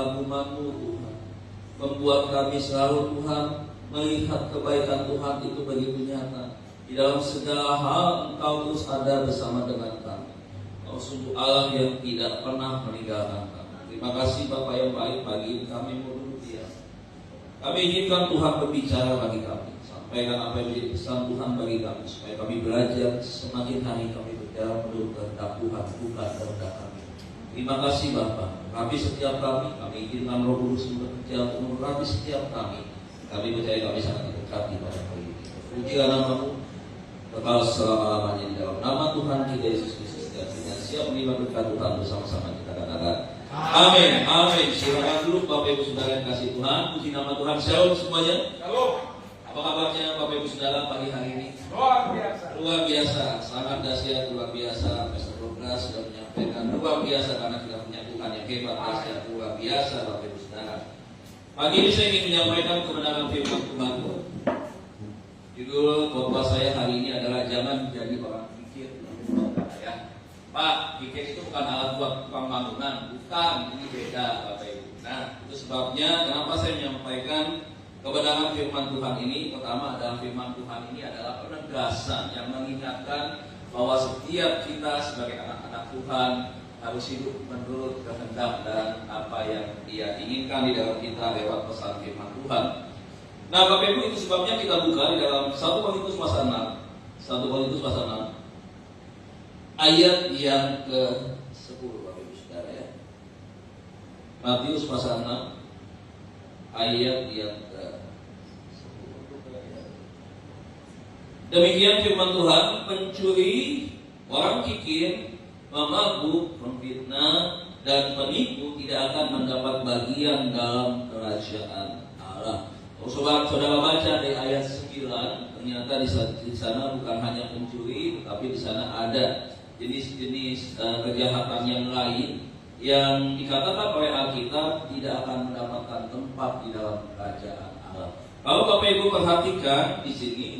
kekaguman-Mu Tuhan. Membuat kami selalu Tuhan melihat kebaikan Tuhan itu begitu nyata. Di dalam segala hal Engkau terus ada bersama dengan kami. Engkau sungguh Allah yang tidak pernah meninggalkan kami. Terima kasih Bapa yang baik, pagi ini kami mau duduk diam. Kami izinkan Tuhan berbicara bagi kami. Sampaikan apa yang menjadi pesan Tuhan bagi kami, supaya kami belajar semakin hari kami berjalan menurut kehendak Tuhan, bukan kehendak kami. Terima kasih Bapa. Kami setiap kami izinkan Roh Kudus bekerja untuk mengurapi setiap kami. Kami percaya kami sangat diberkati pada hari ini. Pujilah nama-Mu kekal selama-lamanya di dalam nama Tuhan kita Yesus Kristus. Dan kita siap menerima berkat Tuhan bersama-sama kita katakan amin. Amin. Silakan dulu Bapak Ibu Saudara yang kasih Tuhan. Puji nama Tuhan. Shalom semuanya. Shalom. Apa kabarnya Bapak Ibu Saudara pagi hari ini? Luar biasa. Luar biasa. Sangat dahsyat, luar biasa. Pastor Douglas sudah menyampaikan luar biasa karena kita punya Tuhan yang hebat, dahsyat, luar biasa Bapak Ibu Saudara. Pagi ini saya ingin menyampaikan kebenaran firman Tuhan. Judul khotbah saya hari ini adalah jangan jadi orang pikir. Ya. Pak, pikir itu bukan alat buat tukang bangunan, bukan, ini beda Bapak Ibu. Nah, itu sebabnya kenapa saya menyampaikan kebenaran firman Tuhan ini. Pertama adalah firman Tuhan ini adalah penegasan yang mengingatkan bahwa setiap kita sebagai anak-anak Tuhan harus hidup menurut kehendak dan apa yang Dia inginkan di dalam kita lewat pesan firman Tuhan. Nah, Bapak Ibu, itu sebabnya kita buka di dalam 1 Korintus pasal 6. 1 Korintus pasal 6 ayat yang ke-10 Bapak Ibu Saudara ya. Matius pasal 6 ayat yang ke-10. Demikian firman Tuhan, pencuri, orang kikir, pemabuk, pemfitnah, dan penipu tidak akan mendapat bagian dalam kerajaan Allah. Saudara baca dari ayat 9, ternyata di sana bukan hanya pencuri, tetapi di sana ada jenis-jenis kejahatan yang lain yang dikatakan oleh Alkitab tidak akan mendapatkan tempat di dalam kerajaan Allah. Kalau Bapak Ibu perhatikan di sini,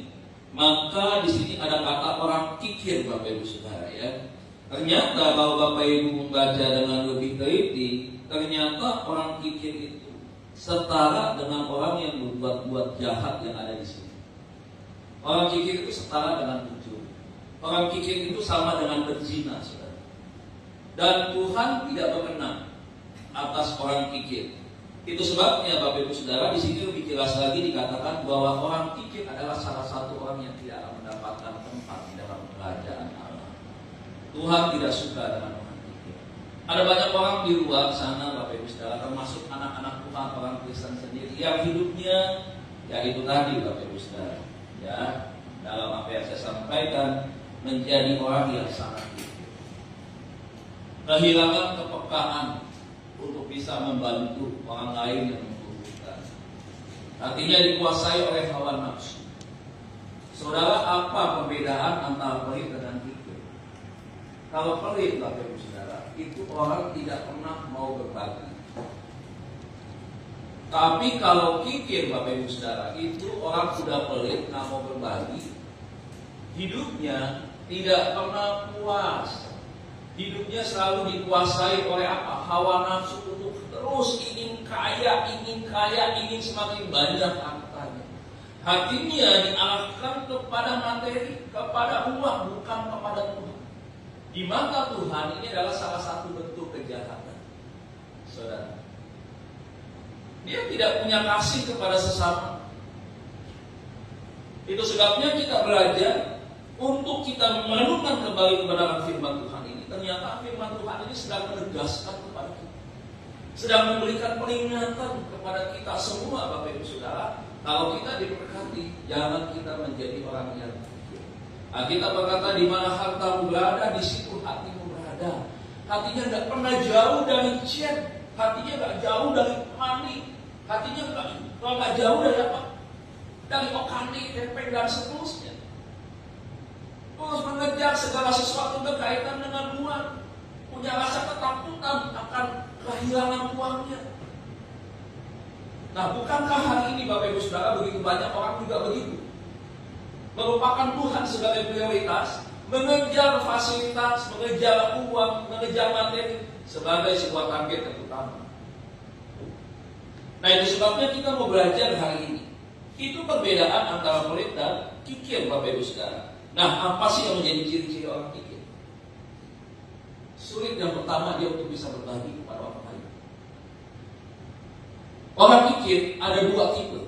maka di sini ada kata orang kikir Bapak Ibu Saudara ya. Ternyata kalau Bapak Ibu membaca dengan lebih teliti, ternyata orang kikir itu setara dengan orang yang berbuat jahat yang ada di sini. Orang kikir itu setara dengan pencuri. Orang kikir itu sama dengan berzina, saudara. Dan Tuhan tidak berkenan atas orang kikir. Itu sebabnya Bapak Ibu Saudara di sini lebih jelas lagi dikatakan bahwa orang kikir adalah salah satu orang yang tidak akan mendapatkan tempat di dalam kerajaan Allah. Tuhan tidak suka dengan orang kikir. Ada banyak orang di luar sana Bapak Ibu Saudara, termasuk anak-anak Tuhan, orang Kristen sendiri yang hidupnya ya itu tadi Bapak Ibu Saudara ya, dalam apa yang saya sampaikan menjadi orang yang sangat kikir, kehilangan kepekaan untuk bisa membantu orang lain yang membutuhkan. Artinya dikuasai oleh hawa nafsu. Saudara, apa perbedaan antara pelit dengan kikir? Kalau pelit Bapak Ibu Saudara, itu orang tidak pernah mau berbagi. Tapi kalau kikir Bapak Ibu Saudara, itu orang sudah pelit, nggak mau berbagi. Hidupnya tidak pernah puas. Hidupnya selalu dikuasai oleh apa? Hawa nafsu untuk terus ingin kaya, ingin semakin banyak hartanya. Hatinya diarahkan kepada materi, kepada uang, bukan kepada Tuhan. Di mata Tuhan ini adalah salah satu bentuk kejahatan, saudara. Dia tidak punya kasih kepada sesama. Itu sebabnya kita belajar untuk kita merenungkan kembali kebenaran firman Tuhan ini. Ternyata firman Tuhan ini sedang menegaskan kepada kita, sedang memberikan peringatan kepada kita semua Bapak Ibu Saudara. Kalau kita diberkati, jangan kita menjadi orang yang kikir. Kita berkata di mana hartamu berada, di situ hatimu berada. Hatinya nggak pernah jauh dari chat, hatinya nggak jauh dari money, hatinya nggak jauh dari apa? Dari okani, tepeng dan seterusnya. Terus mengejar segala sesuatu berkaitan dengan uang, punya rasa ketakutan akan kehilangan uangnya. Nah, bukankah hari ini Bapak Ibu Saudara begitu banyak orang juga begitu? Merupakan Tuhan sebagai prioritas, mengejar fasilitas, mengejar uang, mengejar materi sebagai sebuah target yang utama. Nah, itu sebabnya kita mau belajar hari ini. Itu perbedaan antara pelit dan kikir, Bapak Ibu Saudara. Nah, apa sih yang menjadi ciri-ciri orang kikir? Sulit yang pertama, dia untuk bisa berbagi kepada orang lain. Orang kikir ada dua tipe.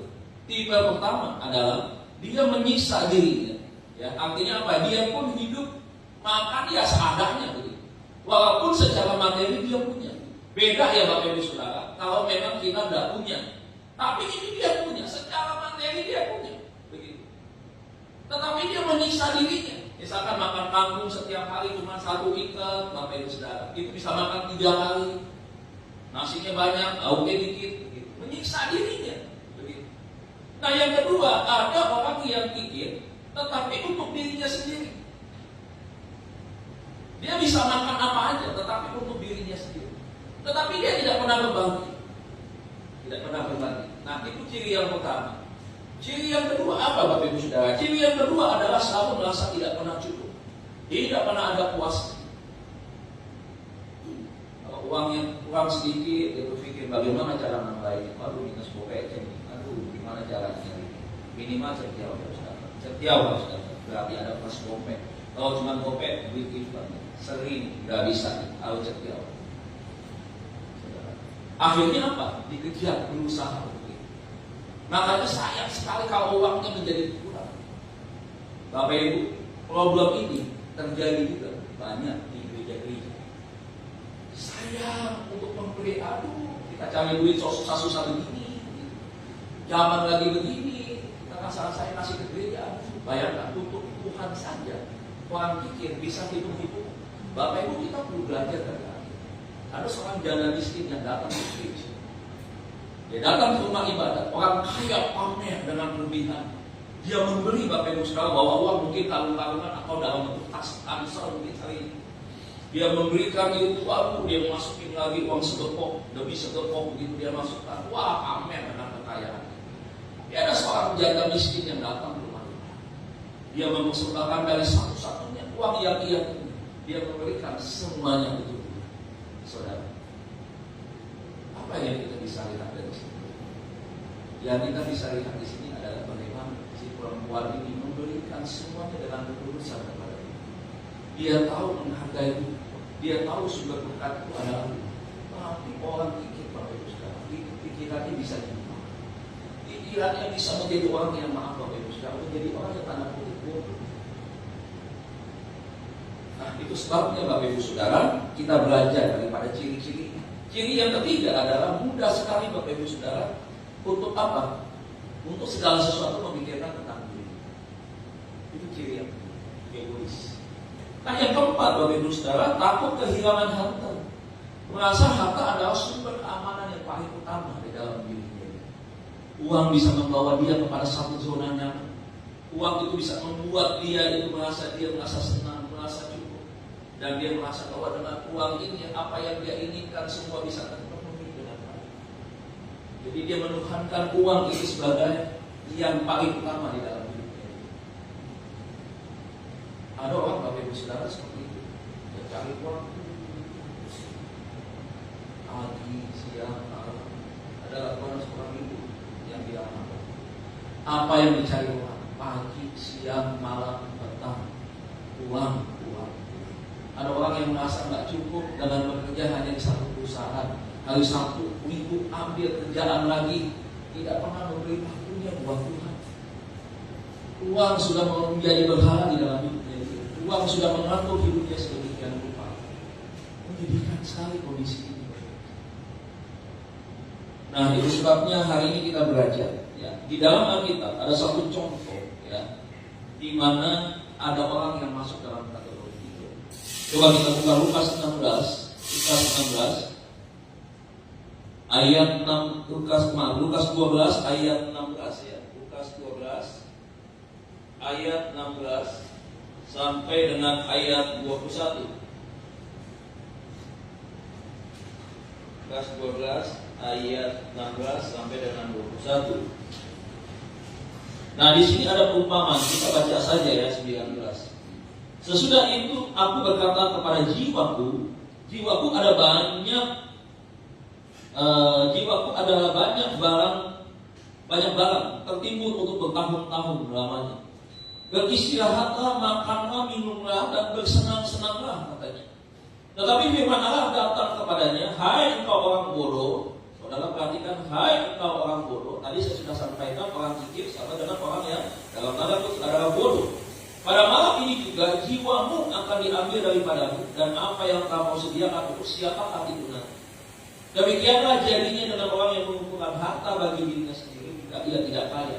Tipe pertama adalah dia menyiksa dirinya. Ya, artinya apa? Dia pun hidup makan ya seadanya begitu. Walaupun secara materi dia punya. Beda ya Bapak Ibu Saudara, kalau memang kita tidak punya. Tapi ini dia punya, secara materi dia punya. Begitu. Tetapi dia menyiksa dirinya. Misalkan makan kangkung setiap hari cuma 1 ikat, Bapak Ibu Saudara. Itu bisa makan 3 kali. Nasinya banyak, lauknya dikit. Begitu. Menyiksa dirinya. Begitu. Nah yang kedua, ada orang yang kikir, tetapi untuk dirinya sendiri. Dia bisa makan apa aja, tetapi untuk dirinya sendiri. Tetapi dia tidak pernah berbagi. Tidak pernah berbagi. Nah itu ciri yang pertama. Ciri yang kedua apa Bapak Ibu Saudara? Ciri yang kedua adalah selalu merasa tidak pernah cukup. Tidak pernah ada puas. Kalau uangnya kurang sedikit, dia berpikir bagaimana cara menambahnya. Aduh minus bokeh ini. Aduh gimana caranya ini. Minimal setiap Saudara. Setiap Saudara. Berarti ada plus gopek. Kalau cuma gopek, duit itu sering nggak bisa. Kalau setiap. Akhirnya apa? Dikejar, berusaha. Makanya sayang sekali kalau uangnya menjadi kurang. Bapak Ibu, problem ini terjadi juga banyak di gereja-gereja. Sayang untuk memberi, aduh, kita cari duit susah-susah begini. Zaman lagi begini, kita saya kasih ke gereja. Bayangkan, untuk Tuhan saja. Orang pikir bisa hidup-hidup. Bapak Ibu, kita perlu belajar dari ada seorang janda miskin yang datang ke gereja. Dia datang ke rumah ibadat. Orang kaya pamer dengan berlebihan. Dia memberi Bapak Ibu Saudara bawa uang mungkin karung-karungan atau dalam bentuk tas ransel mungkin hari ini. Dia memberikan itu, lalu dia masukin lagi uang segepok, lebih segepok begitu dia masukkan. Wah, pamer dengan kekayaan. Dia ada seorang janda miskin yang datang ke rumah ibadat. Dia mempersembahkan dari satu-satunya uang yang ia punya. Dia memberikan semuanya itu. Saudara, apa yang kita bisa lihat dari sini? Yang kita bisa lihat di sini adalah bagaimana si perempuan ini memberikan semuanya dengan ketulusan kepada Dia. Dia tahu menghargai itu, dia tahu sumber berkat itu adalah Allah. Tapi orang pikir Bapak Ibu Saudara, pikirannya bisa diubah. Pikirannya bisa menjadi orang yang maaf Bapak Ibu Saudara, menjadi orang yang tanda kutip bodoh. Nah, itu sebabnya Bapak Ibu Saudara, kita belajar daripada ciri-ciri. Ciri yang ketiga adalah mudah sekali Bapak Ibu Saudara untuk apa? Untuk segala sesuatu memikirkan tentang diri. Itu ciri yang egois. Nah, yang keempat Bapak Ibu Saudara, takut kehilangan harta. Merasa harta adalah sumber keamanan yang paling utama di dalam dirinya. Uang bisa membawa dia kepada satu zona nyaman. Uang itu bisa membuat dia merasa senang, merasa cukup. Dan dia merasa bahwa dengan uang ini apa yang dia inginkan semua bisa terpenuhi dengan baik. Jadi dia menuhankan uang itu sebagai yang paling utama di dalam hidupnya. Ada orang Bapak Ibu Saudara seperti itu. Dia cari uang pagi, siang, malam. Ada seorang ibu yang bilang apa yang dicari orang? Pagi, siang, malam, petang, uang. Ada orang yang merasa nggak cukup dengan bekerja hanya di satu perusahaan. Hari Sabtu, Minggu ambil kerjaan lagi, tidak pernah memberi waktunya buat Tuhan. Uang sudah menjadi berhala di dalam hidupnya. Uang sudah mengatur hidupnya sedemikian rupa. Menyedihkan sekali kondisi ini. Nah, itu sebabnya hari ini kita belajar. Ya, di dalam Alkitab ada satu contoh, ya, di mana ada orang yang masuk dalam kategori. Coba kita buka Lukas 16 ayat 6, Lukas 12 ayat 16 ya. Lukas 12 ayat 16 sampai dengan ayat 21. Lukas 12 ayat 16 sampai dengan 21. Nah, di sini ada perumpamaan, kita baca saja ya 19. Sesudah itu aku berkata kepada jiwaku ada banyak jiwaku adalah banyak barang tertimbun untuk bertahun-tahun lamanya. Beristirahatlah, makanlah, minumlah, dan bersenang-senanglah, katanya. Tetapi firman Allah datang kepadanya, hai engkau orang bodoh. Saudara perhatikan, hai engkau orang bodoh. Tadi saya sudah sampaikan orang kikir sama dengan orang yang dalam tanda kutip adalah bodoh. Pada malam ini juga jiwamu akan diambil daripadamu, dan apa yang kamu sediakan untuk siapa itu nanti. Demikianlah jadinya dengan orang yang mengumpulkan harta bagi dirinya sendiri, ia tidak kaya.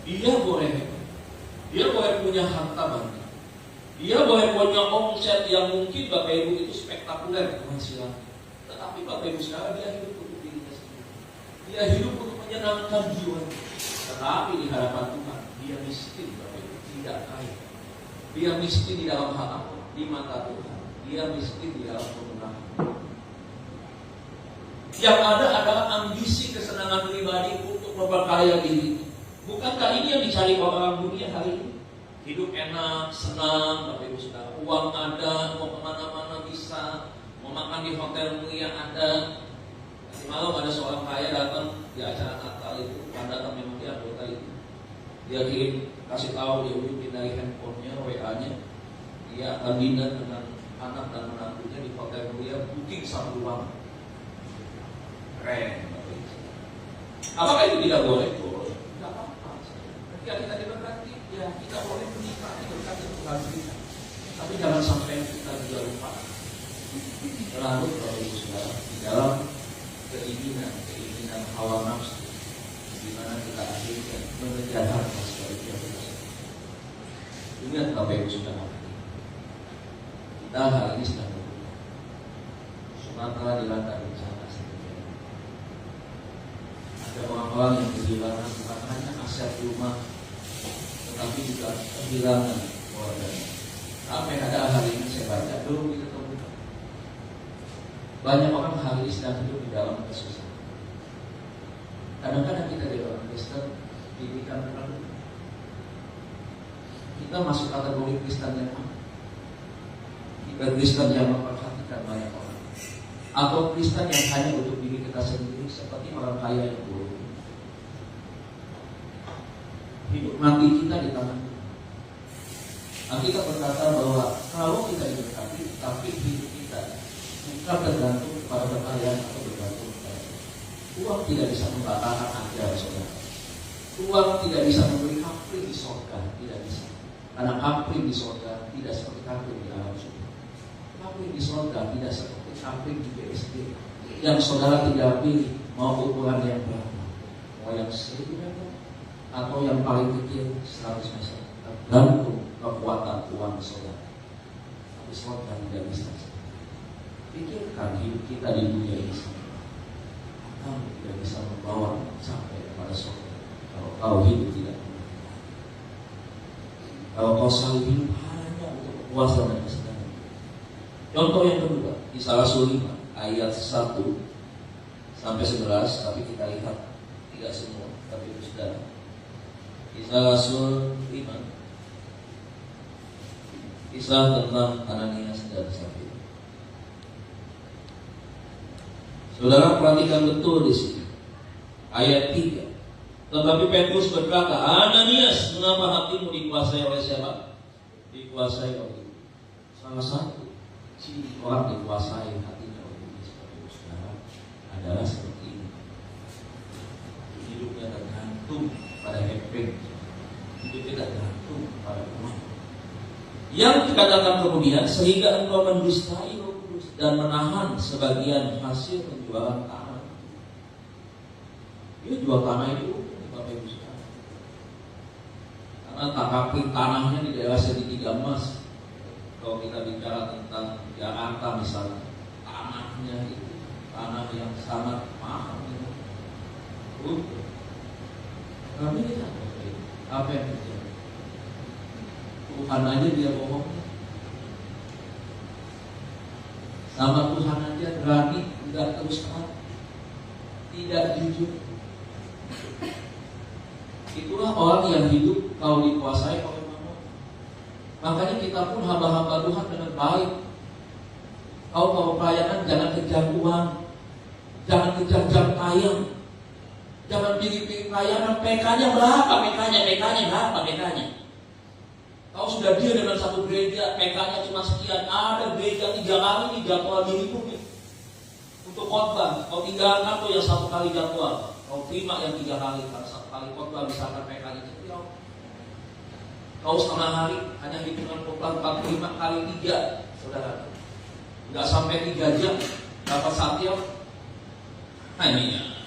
Dia boleh punya harta banyak. Dia boleh punya omset yang mungkin Bapak Ibu itu spektakuler penghasilan. Tetapi Bapak Ibu sekarang dia hidup untuk dirinya sendiri. Dia hidup untuk menyenangkan jiwa. Tetapi di hadapan Tuhan dia miskin, Bapak Ibu, tidak kaya. Dia miskin di dalam hal apa? Di mata Tuhan. Dia miskin di dalam kemenangan. Yang ada adalah ambisi kesenangan pribadi untuk memperkaya diri. Bukankah ini yang dicari orang dunia hari ini? Hidup enak, senang, Bapak Ibu Saudara. Uang ada, mau kemana-mana bisa, mau makan di hotel mulia ada. Nanti malam ada seorang kaya datang di acara Natal itu, datang memang dia anggota itu. Dia kirim, kasih tahu, dia hubungin dari handphonenya, WA-nya. Dia akan dinner dengan anak dan menantunya di hotel mulia, booking 1 ruangan. Keren. Apakah itu tidak boleh? Boleh. Tidak apa-apa. Ketika kita diberkati, ya kita boleh menikmati berkat Tuhan kita. Tapi jangan sampai kita juga lupa. Lalu kalau Ibu Saudara di dalam keinginan hawa nafsu, di mana kita akhirnya mengejar harta seperti yang kita sebut. Ingat Bapak Ibu Saudara, kita hari ini sedang berdoa. Sumatera dilanda bencana. Ada orang-orang yang kehilangan bukan hanya aset rumah, tetapi juga kehilangan keluarganya. Sampai ada hari ini saya baca belum diketemukan. Banyak orang hari ini sedang hidup di dalam kesusahan. Kadang-kadang kita di dalam Kristen didikan terlalu. Kita masuk kategori Kristen yang mana? Kita Kristen yang memperhatikan banyak orang, atau Kristen yang hanya untuk diri kita sendiri, seperti orang kaya yang buruk. Hidup mati kita di tangan Tuhan. Kita berkata bahwa kalau kita diberkati, tapi hidup kita bukan tergantung pada kekayaan atau bergantung pada uang. Tidak bisa membatalkan ajar, saudara. Uang tidak bisa memberi kapri di surga, tidak bisa. Karena kapri di surga tidak seperti kapri di alam surga. Kapri di surga tidak seperti kapri di BSD yang saudara tidak pilih mau ukuran yang berapa, mau yang 1000 meter atau yang paling kecil 100 meter, tergantung kekuatan uang saudara. Tapi saudara tidak bisa. Pikirkan hidup kita di dunia ini, kamu tidak bisa membawa sampai kepada saudara kalau kau hidup tidak. Kalau kau selalu hidup hanya untuk kepuasan dan kesenangan. Contoh yang kedua, Kisah Rasul 5 ayat 1 sampai 11, tapi kita lihat tidak semua, tapi saudara. Kisah Rasul 5, kisah tentang Ananias dan Safira. Saudara perhatikan betul di sini ayat 3. Tetapi Petrus berkata, Ananias, mengapa hatimu dikuasai oleh siapa? Dikuasai oleh salah satu ciri orang dikuasai hatinya oleh iblis, saudara, adalah seperti ini. Hidupnya tergantung pada hepeng, hidupnya tergantung pada uang. Yang dikatakan kemudian, sehingga engkau mendustai Roh Kudus dan menahan sebagian hasil penjualan tanah. Dia jual tanah itu, Bapak Ibu Saudara, karena tangkapi tanahnya di daerah segitiga emas. Kalau kita bicara tentang Jakarta misalnya, tanahnya itu tanah yang sangat mahal. Kami lihat apa yang terjadi. Tuhan aja dia bohong. Sama Tuhan aja berani tidak terus terang, tidak jujur. Itulah orang yang hidup kalau dikuasai oleh mamon. Makanya kita pun hamba-hamba Tuhan dengan baik. Kalau mau pelayanan jangan kejar uang. Jangan kejar jam tayang. Jangan pilih-pilih layanan. PK-nya berapa? PK-nya berapa? Kalau sudah deal dengan satu gereja, PK-nya cuma sekian. Ada gereja 3 kali nih jadwal minimum nih untuk khotbah. Kau tinggalkan tuh yang 1 kali jadwal. Kau terima yang 3 kali. Kalau 1 kali khotbah misalkan PK-nya jauh. Kau setengah hari hanya hitungan khotbah 45 kali 3, saudara. Enggak sampai 3 jam dapat satya. Hanya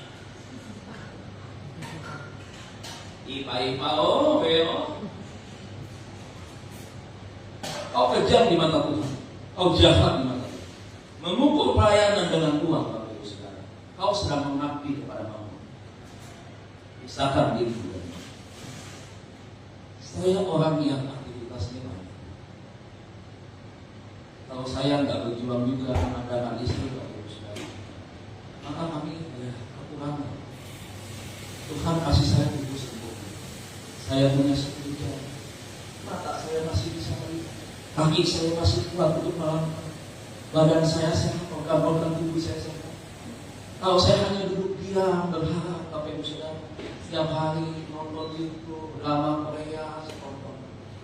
ipa oh beo. Kau kejam di mata Tuhan. Kau jahat di mata Tuhan. Mengukur pelayanan dengan uang, Bapak Ibu Saudara. Kau sedang mengabdi kepada mammon. Pisahkan diri Tuhan. Saya orang yang aktivitasnya banyak. Kalau saya nggak berjuang juga dengan istri, Bapak Ibu Saudara, maka kami kekurangan. Tuhan kasih saya tubuh sempurna. Saya punya sepenuhnya. Mata saya masih bisa melihat. Kaki saya masih kuat untuk melangkah. Badan saya sehat, organ-organ tubuh saya sehat. Kalau saya hanya duduk diam, berharap, Bapak Ibu Saudara, setiap hari nonton YouTube, drama Korea,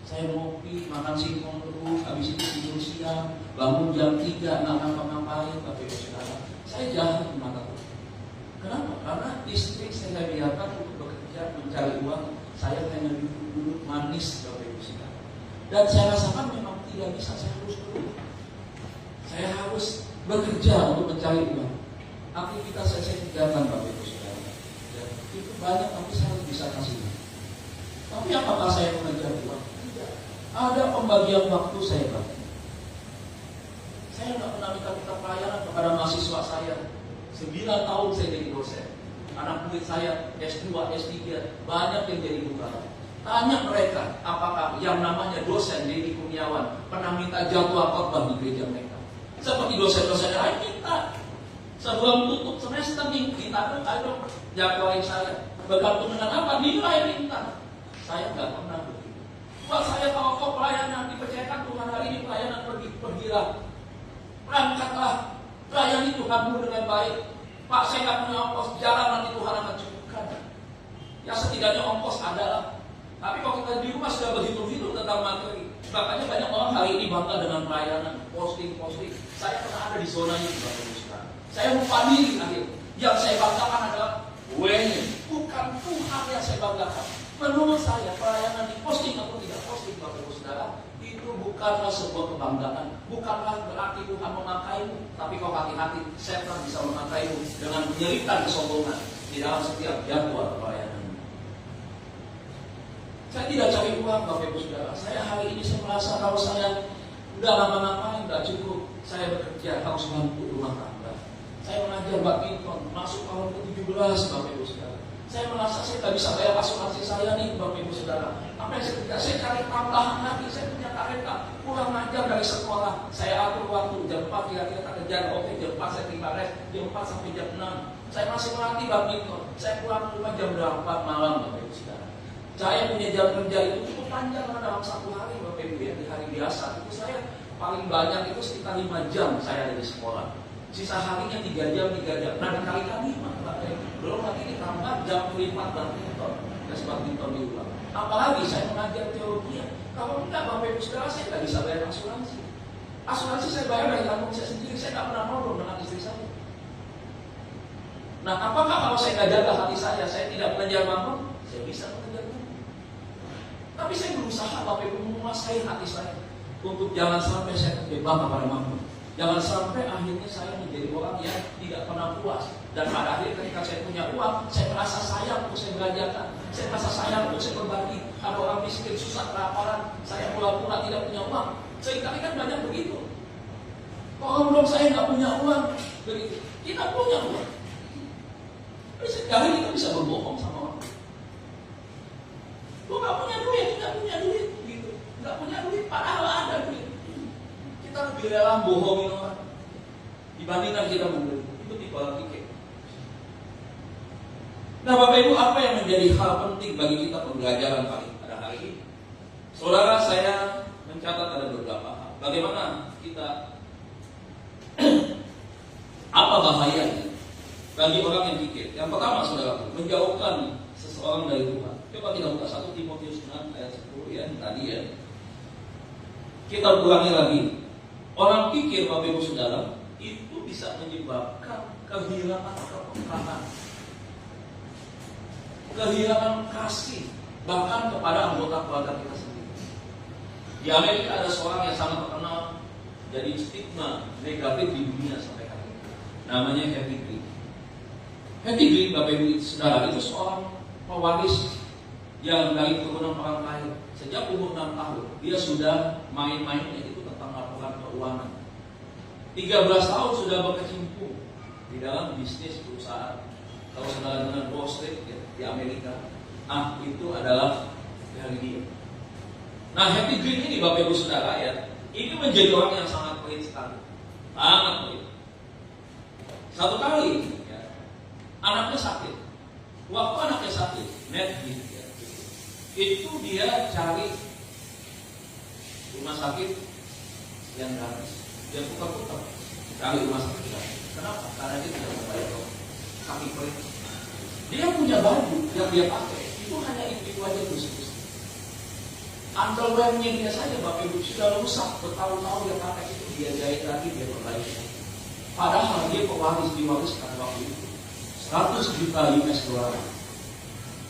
saya ngopi, makan singkong terus, habis itu tidur siang, bangun jam 3, nggak ngapa-ngapain, Bapak Ibu Saudara. Saya jahat di mata Tuhan. Kenapa? Karena istri saya biarkan untuk bekerja, mencari uang. Saya hanya duduk manis, Bapak Ibu Saudara. Dan saya rasakan memang tidak bisa, saya harus terus. Saya harus bekerja untuk mencari uang. Aktivitas saya tinggalkan, Bapak Ibu Saudara. Ya, itu banyak, tapi saya harus bisa kasih. Tapi apakah saya mengejar uang? Tidak. Ada pembagian waktu saya, Pak. Saya nggak pernah minta pelayanan kepada mahasiswa saya. 9 tahun saya jadi dosen. Anak murid saya S2, S3, banyak yang jadi guru. Tanya mereka, apakah yang namanya dosen Deddy Kurniawan pernah minta jadwal khotbah di gereja mereka? Seperti dosen-dosen lain minta. Sebelum tutup semester nih, kita ayo jadwalin saya. Bergantung dengan apa? Nilai minta. Saya nggak pernah begitu. Buat saya kalau kau pelayanan dipercayakan Tuhan hari ini pelayanan pergilah. Berangkatlah, layani Tuhanmu dengan baik. Pak, saya nggak punya ongkos, jalan nanti Tuhan akan cukupkan. Ya setidaknya ongkos adalah. Tapi kalau kita di rumah sudah berhitung-hitung tentang materi. Makanya banyak orang hari ini bangga dengan pelayanan, posting. Saya pernah ada di zona ini, Bapak Ibu Saudara. Saya lupa diri akhir. Yang saya banggakan adalah gue-nya, bukan Tuhan yang saya banggakan. Menurut saya pelayanan di posting atau tidak posting, Bapak Ibu Saudara, itu bukanlah sebuah kebanggaan, bukanlah berarti Tuhan memakaimu, tapi kau hati-hati, setan bisa memakaimu dengan menyelipkan kesombongan di dalam setiap jadwal pelayanan. Saya tidak cari uang, Bapak Ibu Saudara. Saya hari ini saya merasa kalau saya udah lama-lama udah cukup, saya bekerja harus bantu rumah tangga. Saya mengajar badminton, masuk tahun ke-17, Bapak Ibu Saudara. Saya merasa saya tidak bisa bayar asuransi saya nih, Bapak Ibu Saudara. Apa yang saya kerja? Saya cari tambahan lagi. Saya punya kareta, pulang ngajar dari sekolah. Saya atur waktu, jam 4 kira-kira tak kerja, oke, jam 4 saya terima rest, jam 4 sampai jam 6. Saya masih melatih badminton. Saya pulang rumah jam 8 malam, Bapak Ibu Saudara. Saya punya jam kerja itu cukup panjang dalam satu hari, Bapak Ibu ya. Di hari biasa itu saya paling banyak itu sekitar 5 jam saya ada di sekolah. Sisa harinya 3 jam. Nah, kali-kali 5, Bapak Ibu. Belum lagi ditambah jam 5 badminton. Dan badminton diulang. Apalagi saya mengajar teologi. Kalau enggak, Bapak Ibu Saudara, saya tidak bisa bayar asuransi. Asuransi saya bayar dari tanggung saya sendiri. Saya tidak pernah ngobrol dengan istri saya. Nah, apakah kalau saya nggak jaga hati saya tidak belajar mammon? Saya bisa mengejar mammon. Tapi saya berusaha, Bapak Ibu, menguasai hati saya untuk jangan sampai saya terjebak kepada mammon. Jangan sampai akhirnya saya menjadi orang yang tidak pernah puas. Dan pada akhirnya ketika saya punya uang, saya merasa sayang untuk saya belanjakan. Saya merasa sayang untuk saya berbagi. Ada orang miskin, susah, kelaparan, saya pura-pura tidak punya uang. Seringkali kan banyak begitu. Kalau belum saya nggak punya uang, begitu. Kita punya uang. Tapi sekarang kita bisa berbohong sama orang. Gue nggak punya duit, gitu. Nggak punya duit, padahal ada duit. Kita lebih rela bohongin orang dibandingkan kita membeli. Itu tipe tiket. Nah, Bapak Ibu, apa yang menjadi hal penting bagi kita pembelajaran pada hari ini? Saudara, saya mencatat ada beberapa hal. Bagaimana kita apa bahayanya bagi orang yang pikir. Yang pertama, saudara, menjauhkan seseorang dari Tuhan. Coba kita buka 1 Timotius 6 ayat 10 ya, tadi ya. Kita ulangi lagi. Orang pikir, Bapak Ibu Saudara, itu bisa menyebabkan kehilangan kepekaan, kehilangan kasih, bahkan kepada anggota keluarga kita sendiri. Di Amerika ada seorang yang sangat terkenal, jadi stigma negatif di dunia sampai hari ini. Namanya Happy Green. Happy Green, Bapak Ibu Saudara, itu seorang pewaris yang dari keturunan orang kaya. Sejak umur 6 tahun, dia sudah main-mainnya itu tentang laporan keuangan. 13 tahun sudah berkecimpung di dalam bisnis perusahaan. Kalau saudara dengan Wall Street ya, di Amerika, itu adalah dari dia. Nah, Happy Green ini, Bapak Ibu Saudara ya, ini menjadi orang yang sangat pelit sekali, sangat pelit. Satu kali, ya, anaknya sakit. Waktu anaknya sakit, Netflix, ya, itu dia cari rumah sakit yang gratis. Dia putar-putar cari rumah sakit gratis. Kenapa? Karena dia tidak membayar kaki pelit. Dia punya baju yang dia pakai itu hanya itu aja terus. Underwear-nya dia saja, Bapak Ibu, sudah rusak bertahun-tahun dia pakai itu, dia jahit lagi, dia perbaiki. Padahal dia pewaris diwariskan waktu itu 100 juta US dollar.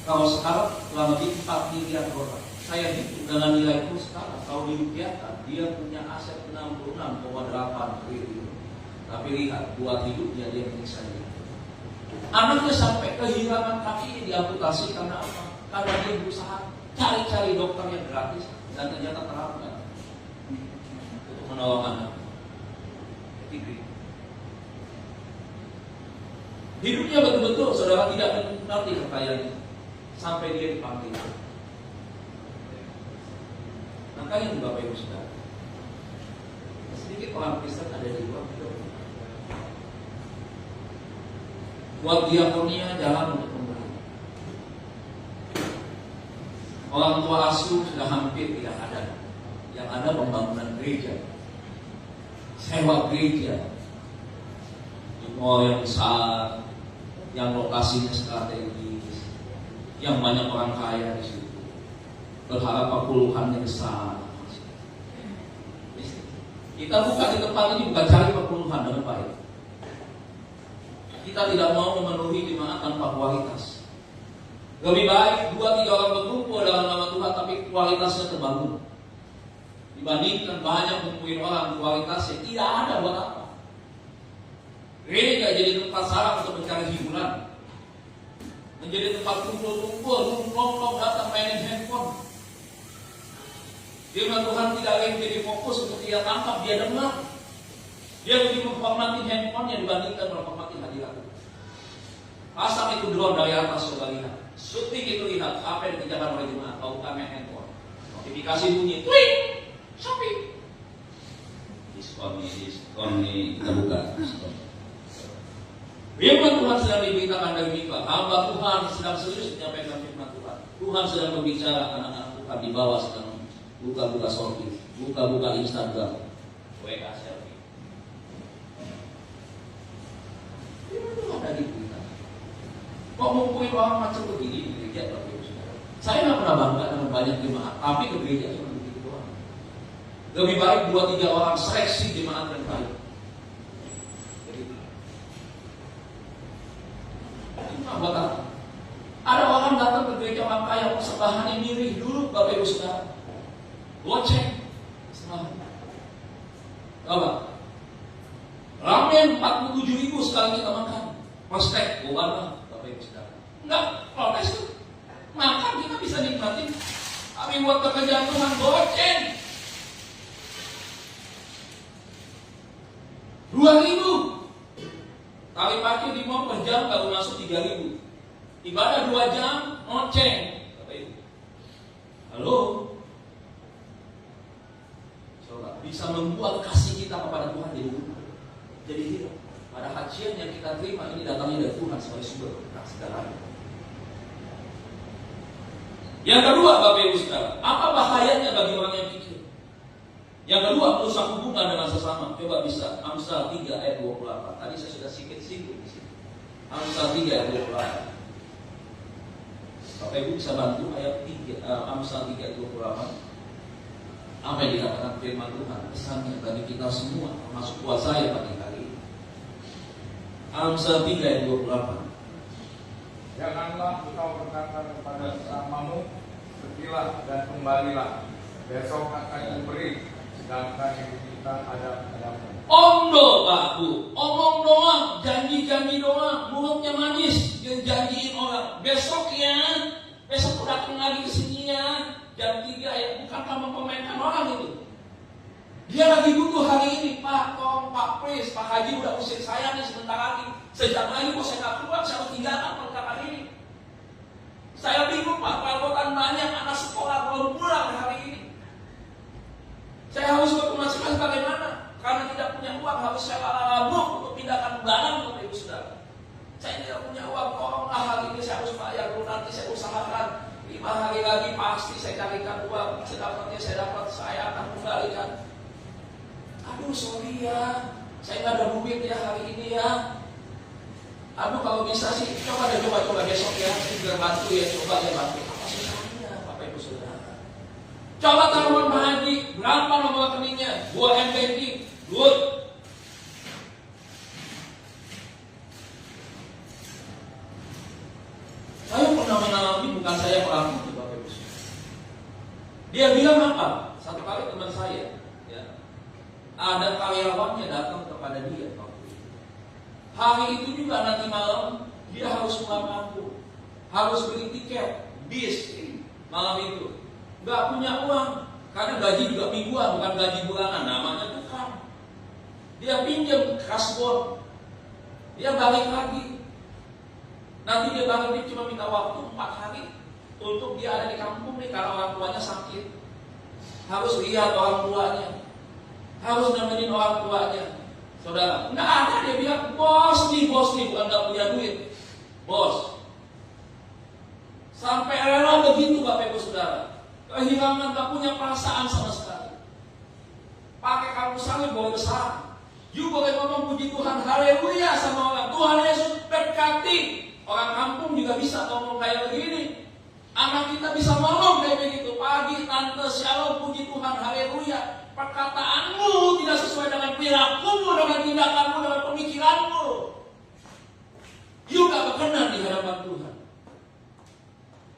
Kalau sekarang kurang lebih 4 miliar dolar. Saya hitung dengan nilai kurs sekarang, kalau dirupiahkan, dia punya aset 66,8 triliun. Tapi lihat, buat hidupnya dia menyiksa diri. Anaknya sampai kehilangan kakinya diamputasi karena apa? Karena dia berusaha cari-cari dokter yang gratis dan ternyata terlambat untuk menolong anak. Hidupnya betul-betul saudara tidak menikmati kekayaannya sampai dia dipanggil. Makanya Bapak Ibu Saudara, sedikit orang Kristen ada di luar hidup. Buat diakonia jalan untuk memberi. Orang tua asuh sudah hampir tidak ada. Yang ada pembangunan gereja, sewa gereja di mall yang besar, yang lokasinya strategis, yang banyak orang kaya di situ. Berharap puluhannya besar. Kita buka di tempat ini bukan cari perpuluhan dengan baik. Kita tidak mau memenuhi jemaat tanpa kualitas. Lebih baik 2-3 orang berkumpul dalam nama Tuhan tapi kualitasnya terbangun, dibandingkan banyak mengumpulin orang kualitasnya tidak ada. Buat apa? Gereja jadi tempat sarang untuk mencari hiburan, menjadi tempat kumpul-kumpul, nongkrong datang mainin handphone. Firman Tuhan tidak lagi menjadi fokus untuk dia tangkap, dia dengar. Dia lebih menghormati handphonenya dibandingkan menghormati hadirat. Pasang itu drone dari atas, saudara lihat. Syuting itu lihat apa yang dikerjakan oleh jemaat. Tahu kami handphone, notifikasi bunyi, tweet, shopping. Diskon nih, kita buka. Firman Tuhan sedang diberitakan dari mimbar. Hamba Tuhan sedang serius menyampaikan firman Tuhan. Tuhan sedang berbicara, anak-anak Tuhan di bawah sedang buka-buka Shopee, buka-buka Instagram, WA selfie. Itu ada di berita. Kok ngumpulin orang macam begini di gereja, Bapak Ibu Saudara? Saya nggak pernah bangga dengan banyak jemaat, tapi ke gereja cuma begitu doang. Lebih baik 2-3 orang seleksi jemaat yang baik. Buat apa? Ada orang datang ke gereja orang kaya, persembahannya miring dulu, Bapak Ibu Saudara. Goceng persembahan. Coba. Ramen 47.000 sekali kita makan. Prostek, bukan Bapak Ibu Saudara. Enggak, protes tuh. Makan kita bisa nikmatin. Tapi buat pekerjaan Tuhan goceng 2.000. Kali parkir di mall per jam baru masuk 3.000. Ibadah 2 jam, ngoceng. Bapak Ibu. Halo? Coba, bisa membuat kasih kita kepada Tuhan jadi hilang. Pada hajian yang kita terima ini datangnya dari Tuhan sebagai sumber berkat segalanya. Yang kedua, Bapak Ibu Saudara, apa bahayanya bagi orang yang kikir? Yang kedua, merusak hubungan dengan sesama. Coba bisa Amsal 3 ayat 28. Tadi saya sudah sedikit singgung di sini. Amsal 3 ayat 28. Bapak Ibu bisa bantu ayat 3, Amsal 3 ayat 28. Apa yang dikatakan firman Tuhan, pesannya bagi kita semua, termasuk buat saya pagi hari ini. Amsal 3 ayat 28. Janganlah engkau berkata kepada sesamamu, pergilah dan kembalilah, besok akan kuberi sedangkan yang kita ada padamu. Omdo Pak Bu, omong doang, janji-janji doang, mulutnya manis, janjiin orang. Besok datang lagi ke sini ya, jam 3 ya, bukan mempermainkan orang itu. Dia lagi butuh hari ini, Pak Tom, Pak Pris, Pak Haji udah usir saya nih sebentar lagi. Sejak lagi kok saya gak keluar, saya harus tinggalkan perkara ini. Saya bingung Pak, perabotan banyak, anak sekolah belum pulang hari ini. Saya harus berkemajuan bagaimana? Karena tidak punya uang, harus saya labuk untuk pindahkan barang Bapak Ibu Saudara. Saya tidak punya uang, tolonglah hari ini saya harus bayar dulu, nanti saya usahakan 5 hari lagi pasti saya carikan uang. Sedapatnya saya akan kembalikan. Aduh sorry ya, saya nggak ada duit ya hari ini ya. Aduh kalau bisa sih, coba besok ya, saya bantu ya, coba ya bantu. Apa susahnya Bapak Ibu Saudara? Coba taruhan Pak Haji, berapa nomor rekeningnya? Gua M-Banking, good. Saya pernah mengalami, bukan saya pelaku Bapak Ibu Saudara. Dia bilang apa? Satu kali teman saya, ya, ada karyawannya datang kepada dia. Hari itu juga nanti malam dia harus pulang kampung, harus beli tiket bis malam itu. Gak punya uang karena gaji juga mingguan, bukan gaji bulanan, namanya tukang. Dia pinjam kasbon, dia balik lagi. Nanti dia balik, dia cuma minta waktu 4 hari untuk dia ada di kampung nih karena orang tuanya sakit. Harus lihat orang tuanya, harus nemenin orang tuanya. Saudara, nggak ada, dia bilang bos nih, bukan nggak punya duit, bos. Sampai rela begitu Bapak Ibu Saudara, kehilangan, nggak punya perasaan sama sekali. Pakai kamu sangat boleh besar, you boleh ngomong puji Tuhan, haleluya sama orang. Tuhan Yesus berkati. Orang kampung juga bisa ngomong kayak begini. Anak kita bisa ngomong kayak begitu. Pagi tante shalom, puji Tuhan, haleluya. Perkataanmu tidak sesuai dengan perilakumu, dengan tindakanmu, dengan pemikiranmu. You gak berkenan di hadapan Tuhan.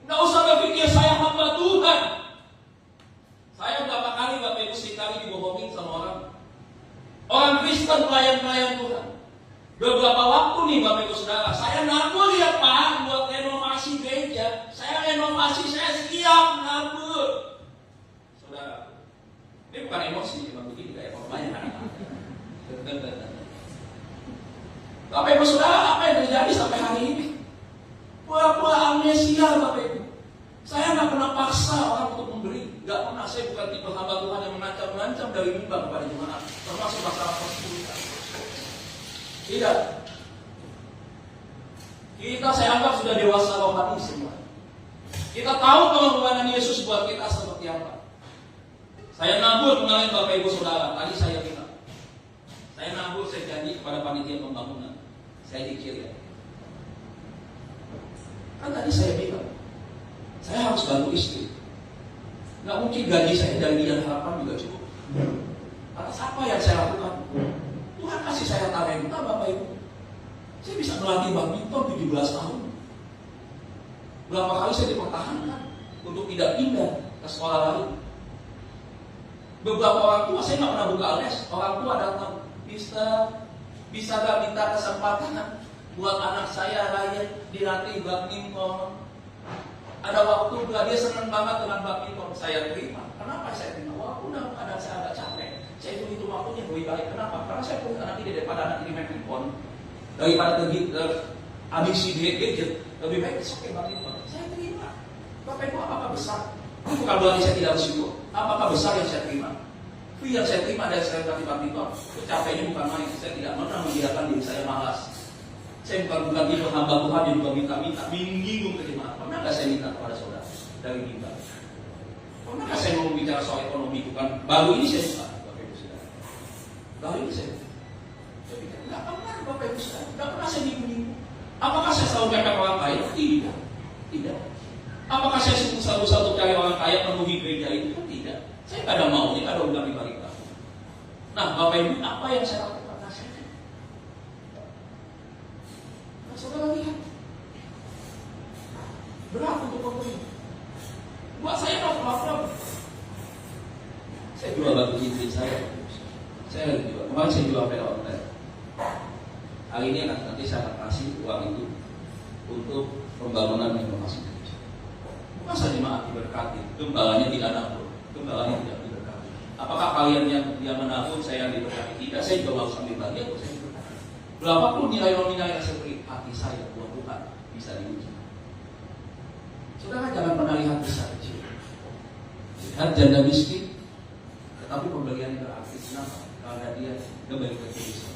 Gak usah berpikir saya hamba Tuhan. Saya berapa kali Bapak Ibu sekali dibohongin sama orang. Orang Kristen pelayan-pelayan Tuhan. Beberapa waktu nih Bapak Ibu Saudara, saya nabur ya Pak buat renovasi gereja. Saya renovasi, saya siap nabur. Saudara, ini bukan emosi, cuma begini kayak pertanyaan. Bapak Ibu Saudara, apa yang terjadi sampai hari ini? Pura-pura amnesia Bapak Ibu. Saya nggak pernah paksa orang untuk memberi. Nggak pernah, saya bukan tipe hamba Tuhan yang mengancam-ancam dari mimbar kepada jemaat, termasuk masalah persetujuan. Tidak. Kita saya anggap sudah dewasa rohani semua. Kita tahu pengorbanan Yesus buat kita seperti apa. Saya nabur kemarin Bapak Ibu Saudara, tadi saya bilang. Saya nabur, saya janji kepada panitia pembangunan. Saya dikir ya. Kan tadi saya bilang, saya harus bantu istri. Nggak mungkin gaji saya dari Dian Harapan juga cukup. Atas apa yang saya lakukan? Tuhan kasih saya talenta Bapak Ibu. Saya bisa melatih badminton 17 tahun. Berapa kali saya dipertahankan untuk tidak pindah ke sekolah lain. Beberapa orang tua saya nggak pernah buka les. Orang tua datang, bisa gak minta kesempatan buat anak saya Ryan dilatih badminton. Ada waktu dia senang banget dengan badminton, saya terima. Kenapa saya terima? Walaupun dalam keadaan saya agak capek, saya hitung waktunya lebih baik. Kenapa? Karena saya punya anak ini daripada anak ini main handphone, daripada habis gadget, lebih baik besok main badminton. Saya terima. Bapak Ibu, apakah besar? Ini bukan berarti saya tidak bersyukur. Apakah besar yang saya terima? Yang saya terima dari saya latih badminton, capeknya bukan main. Saya tidak pernah membiarkan diri saya malas. Saya bukan tipe hamba Tuhan yang juga minta-minta, menyinggung ke jemaat. Pernah nggak saya minta kepada saudara dari mimbar? Pernah nggak saya mau bicara soal ekonomi? Bukan baru ini saya suka, Bapak Ibu Saudara. Baru ini saya pikir nggak pernah Bapak Ibu Saudara, nggak pernah saya minggu-minggu. Apakah saya selalu mepet orang kaya? Tidak. Tidak. Apakah saya susah-susah untuk cari orang kaya penuhi gereja itu? Tidak. Saya tidak ada maunya, tidak ada undang ibadah. Nah, Bapak Ibu, apa yang saya lakukan? Nah, saudara lihat. Berat untuk memberi. Buat saya apa? Saya jual batu cincin saya. Saya lagi jual. Kemarin saya jual pedal online. Hari ini nanti saya akan kasih uang itu untuk pembangunan inovasi. Masa jemaat diberkati, gembalanya tidak nabur, gembalanya tidak diberkati. Apakah kalian yang dia menabur, saya yang diberkati? Tidak, saya juga harus ambil bagian untuk saya diberkati. Berapapun nilai nominal yang saya beri, hati saya buat Tuhan bisa diuji. Saudara jangan pernah lihat besar kecil. Lihat janda miskin, tetapi pemberian berarti kenapa? Karena dia kembali ke Kristus.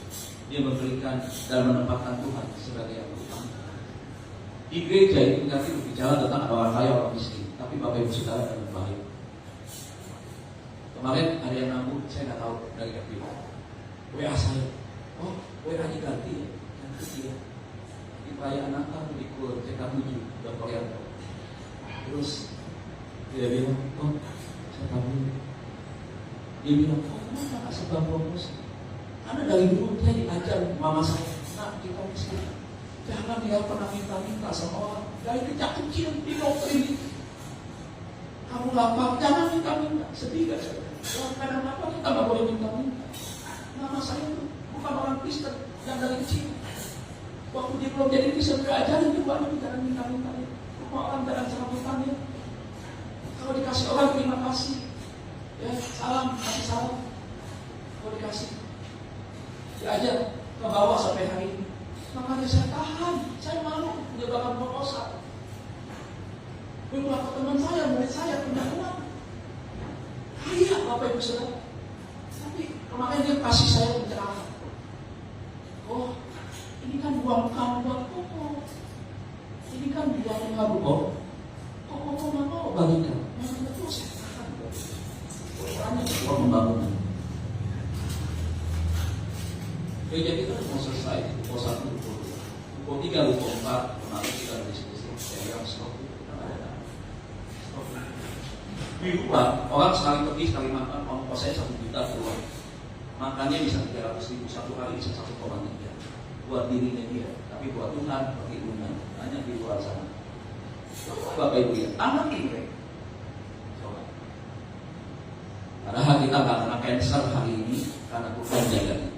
Dia memberikan dan menempatkan Tuhan sebagai yang utama. Di gereja itu nanti berbicara tentang orang kaya, orang miskin. Tapi Bapak Ibu Saudara dan baik. Kemarin ada yang nambung, saya nggak tahu dari apa. WA saya, oh WA-nya ganti ya, ganti dia. Di perayaan Natal di Kur CK7 dan Korea. Terus dia bilang, oh saya tahu. Dia bilang, oh kenapa nggak sebab promosi? Karena dari dulu dia diajar mama saya, nah kita miskin. Jangan dia pernah minta-minta sama orang. Dari kecil kecil di doktrin itu. Kamu lapar, jangan minta-minta. Sedih gak saya? Kadang lapar kita gak boleh minta-minta. Nama saya itu bukan orang Kristen yang dari kecil. Waktu dia belum jadi Kristen, diajarin juga jangan minta-minta. Rumah orang jangan serabutannya. Kalau dikasih orang terima kasih. Ya, salam, kasih salam. Kalau dikasih, diajar ke bawah sampai hari ini. Makanya saya tahan, saya malu dia bakal berkosa. Beberapa teman saya, murid saya punya uang kaya Bapak Ibu Saudara. Tapi kemarin dia kasih saya pencerahan. Oh, ini kan uang bukan buat koko. Ini kan uang kamu kok. Koko nggak mau bagikan. Yang itu saya tahan. Orangnya uang pembangunan. Gereja kita mau selesai pukul 1, pukul 3, pukul 4 kemarin kita diskusi saya bilang stop di luar orang sekali pergi sekali makan ongkos saya 1 juta keluar makannya bisa 300.000 satu hari bisa 1,3 buat dirinya dia tapi buat Tuhan perhitungan hanya di luar sana. Bapak Ibu ya anak ini padahal kita nggak kena cancer hari ini karena Tuhan jaga kita.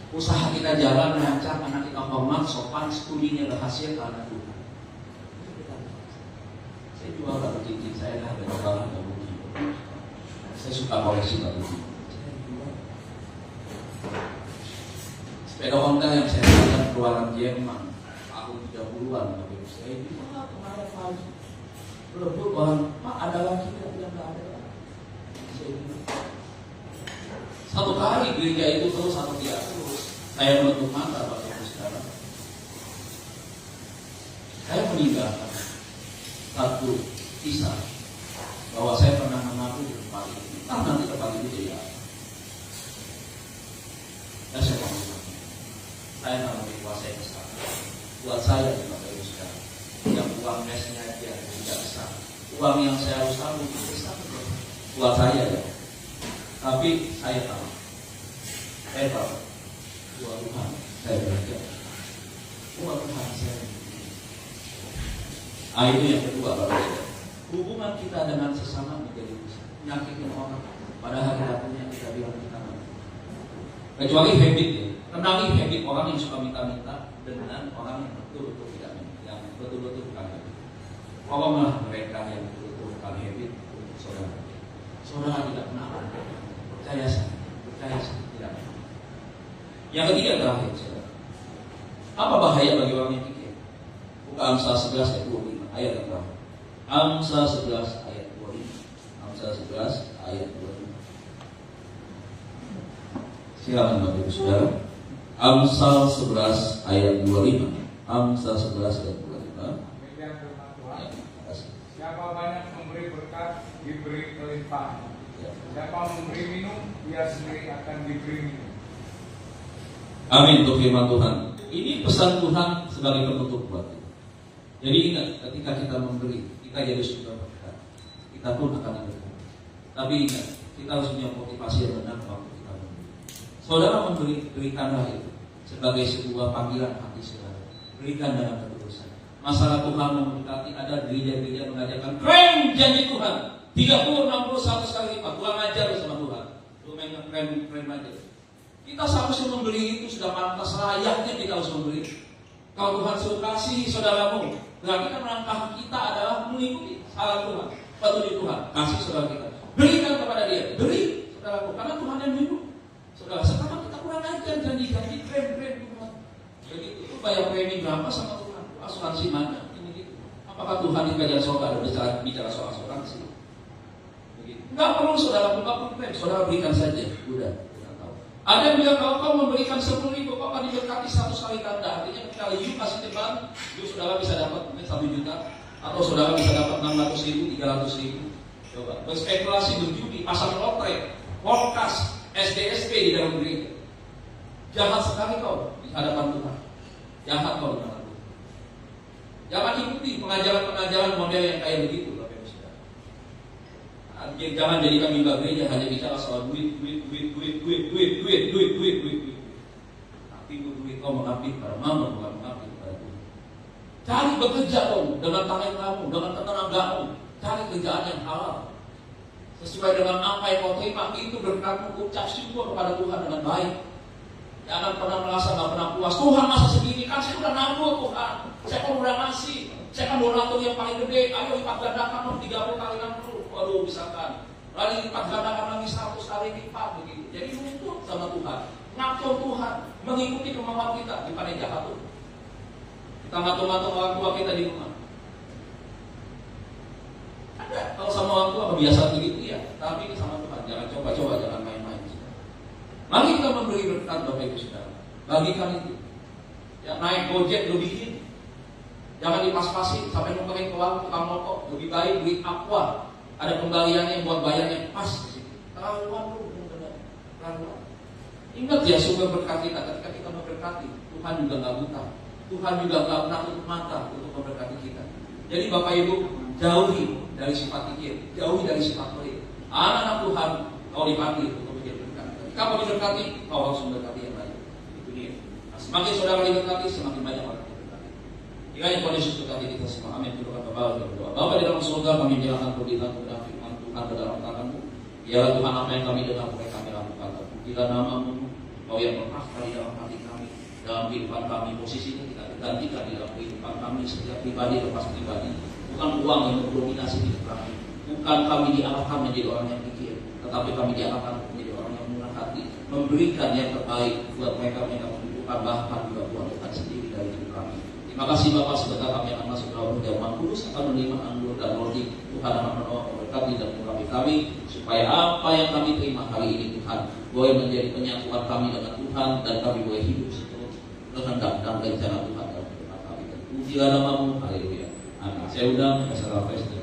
Usaha kita jalan, lancar, anak kita hormat, sopan, studinya berhasil karena Tuhan. Saya jual batu cincin, saya dah ada barang yang rugi. Saya suka koleksi batu cincin. Sepeda Honda yang saya belikan keluaran Jerman tahun 30-an, saya ini kemarin pagi. Belum orang, Pak ada lagi yang bilang nggak ada. Saya bilang, satu kali gereja itu terus atau tidak terus, saya menutup mata Bapak Ibu Saudara. Saya meninggalkan satu kisah bahwa saya pernah mengaku di tempat itu. Nanti tempat itu jadi apa? Dan saya ngomong, saya nggak mau dikuasai besar. Buat saya di Bapak Ibu Saudara, yang uang mesnya aja tidak besar. Uang yang saya harus tabung itu besar. Buat saya ya. Tapi saya tahu, buat Tuhan saya belajar, buat Tuhan saya. Itu yang kedua, Bapak Ibu. Hubungan kita dengan sesama menjadi nyakitin orang. Padahal kita bilang kita mau. Kecuali habit ya, kenali habit orang yang suka minta-minta dengan orang yang betul-betul tidak minta, yang betul-betul bukan habit. Tolonglah mereka yang betul-betul bukan habit untuk saudara. Saudara tidak pernah percaya saya tidak. Yang ketiga terakhir, saudara. Apa bahaya bagi orang yang pikir? Buka Amsal 11 ayat 25 ayat yang terakhir. Amsal 11 ayat 25. Amsal 11 ayat 25. Silakan Bapak Ibu Saudara. Amsal 11 ayat 25. Amsal 11 ayat 25. Siapa banyak memberi berkat, diberi kelimpahan. Siapa memberi minum, dia sendiri akan diberi minum. Amin untuk firman Tuhan. Ini pesan Tuhan sebagai penutup buat kita. Jadi ingat, ketika kita memberi, kita jadi suka berkat, kita pun akan diberkati. Tapi ingat, kita harus punya motivasi yang benar waktu kita memberi. Saudara berikanlah itu sebagai sebuah panggilan hati saudara. Berikan dengan ketulusan. Masalah Tuhan memberkati, ada gereja-gereja mengajarkan klaim janji Tuhan 30, 60, 100 kali lipat. Tuhan ajar sama Tuhan. Lu main klaim aja. Kita seharusnya memberi itu sudah pantas, layaknya kita harus memberi. Kalau Tuhan suruh kasih saudaramu, berarti kan langkah kita adalah mengikuti saran Tuhan, petunjuk Tuhan. Kasih saudara kita, berikan kepada dia, beri saudaraku, karena Tuhan yang menyuruh. Saudara, sekarang kita kurang ajar janji-janji klaim Tuhan. Jadi itu bayar premi berapa sama Tuhan? Asuransi mana? Ini gitu. Apakah Tuhan di kerajaan surga ada bicara soal asuransi? Begitu. Enggak perlu saudara buka klaim, saudara berikan saja. Udah. Ada yang bilang kalau kau memberikan 10.000, kau akan diberkati 100 kali ganda. Artinya kalau you kasih teman, you saudara bisa dapat 1 juta, atau saudara bisa dapat 600.000, 300.000. Coba berspekulasi, berjudi, pasang lotre, podcast, SDSP di dalam gereja. Jahat sekali kau di hadapan Tuhan. Jahat kau di hadapan Tuhan. Jangan ikuti pengajaran-pengajaran model yang kayak begitu. Jangan jadikan mimbar gereja hanya bicara soal duit. Tapi duit kau mengabdi pada Mammon, bukan mengabdi pada Tuhan. Cari bekerja dong dengan tangan kamu, dengan tenagamu. Cari kerjaan yang halal sesuai dengan apa yang kau terima. Itu berkatmu, ucap syukur kepada Tuhan dengan baik. Jangan pernah merasa nggak pernah puas. Tuhan masa segini kan saya udah nabur Tuhan, saya kan udah ngasih, saya kan donatur yang paling gede. Ayo lipat gandakan 30 kali 60. Waduh, misalkan lalu lipat gandakan lagi 100 kali lipat begitu. Jadi nuntut sama Tuhan, ngatur Tuhan, mengikuti kemauan kita. Bukan yang jahat tuh. Kita ngatur-ngatur orang tua kita di rumah. Ada kalau sama orang tua kebiasaan begitu ya. Tapi sama Tuhan jangan coba-coba, jangan main-main. Mari kita memberi berkat Bapak Ibu Saudara. Bagikan itu. Ya, naik Gojek lebihin. Jangan dipas-pasin sampai nukerin ke warung tukang rokok. Lebih baik beli Aqua. Ada kembaliannya buat bayarnya pas di situ. Terlaluan lu, terlaluan. Ingat ya sumber berkat kita. Ketika kita memberkati, Tuhan juga nggak buta. Tuhan juga nggak pernah tutup mata untuk memberkati kita. Jadi Bapak Ibu jauhi dari sifat kikir, jauhi dari sifat pelit. Anak-anak Tuhan kau dipanggil untuk menjadi berkat. Ketika kau diberkati, kau harus memberkati yang lain. Itu dia. Nah, semakin saudara diberkati, semakin banyak orang diberkati. Kiranya Tuhan Yesus berkati kita semua. Amin. Kita berdoa. Bapa di dalam surga, kami menyerahkan kebenaran kepada firman Tuhan ke dalam tangan-Mu. Biarlah Tuhan apa yang kami dengar boleh kami lakukan. Bila nama-Mu, Kau yang berkah di dalam hati kami, dalam kehidupan kami, posisinya kita gantikan di dalam kehidupan kami setiap pribadi lepas pribadi. Bukan uang yang mendominasi hidup kami, bukan kami diarahkan menjadi orang yang pikir, tetapi kami diarahkan menjadi orang yang murah hati, memberikan yang terbaik buat mereka yang membutuhkan, bahkan juga buat Tuhan sendiri dari hidup kami. Terima kasih Bapak, sebentar kami akan masuk dalam perjamuan kudus, akan menerima anggur dan roti. Tuhan akan memberkati dan mengurapi kami, supaya apa yang kami terima hari ini Tuhan boleh menjadi penyatuan kami dengan Tuhan, dan kami boleh hidup seturut kehendak dan rencana Tuhan dalam kehidupan kami. Dan pujilah nama-Mu, haleluya. Amin. Saya undang Saudara Presiden.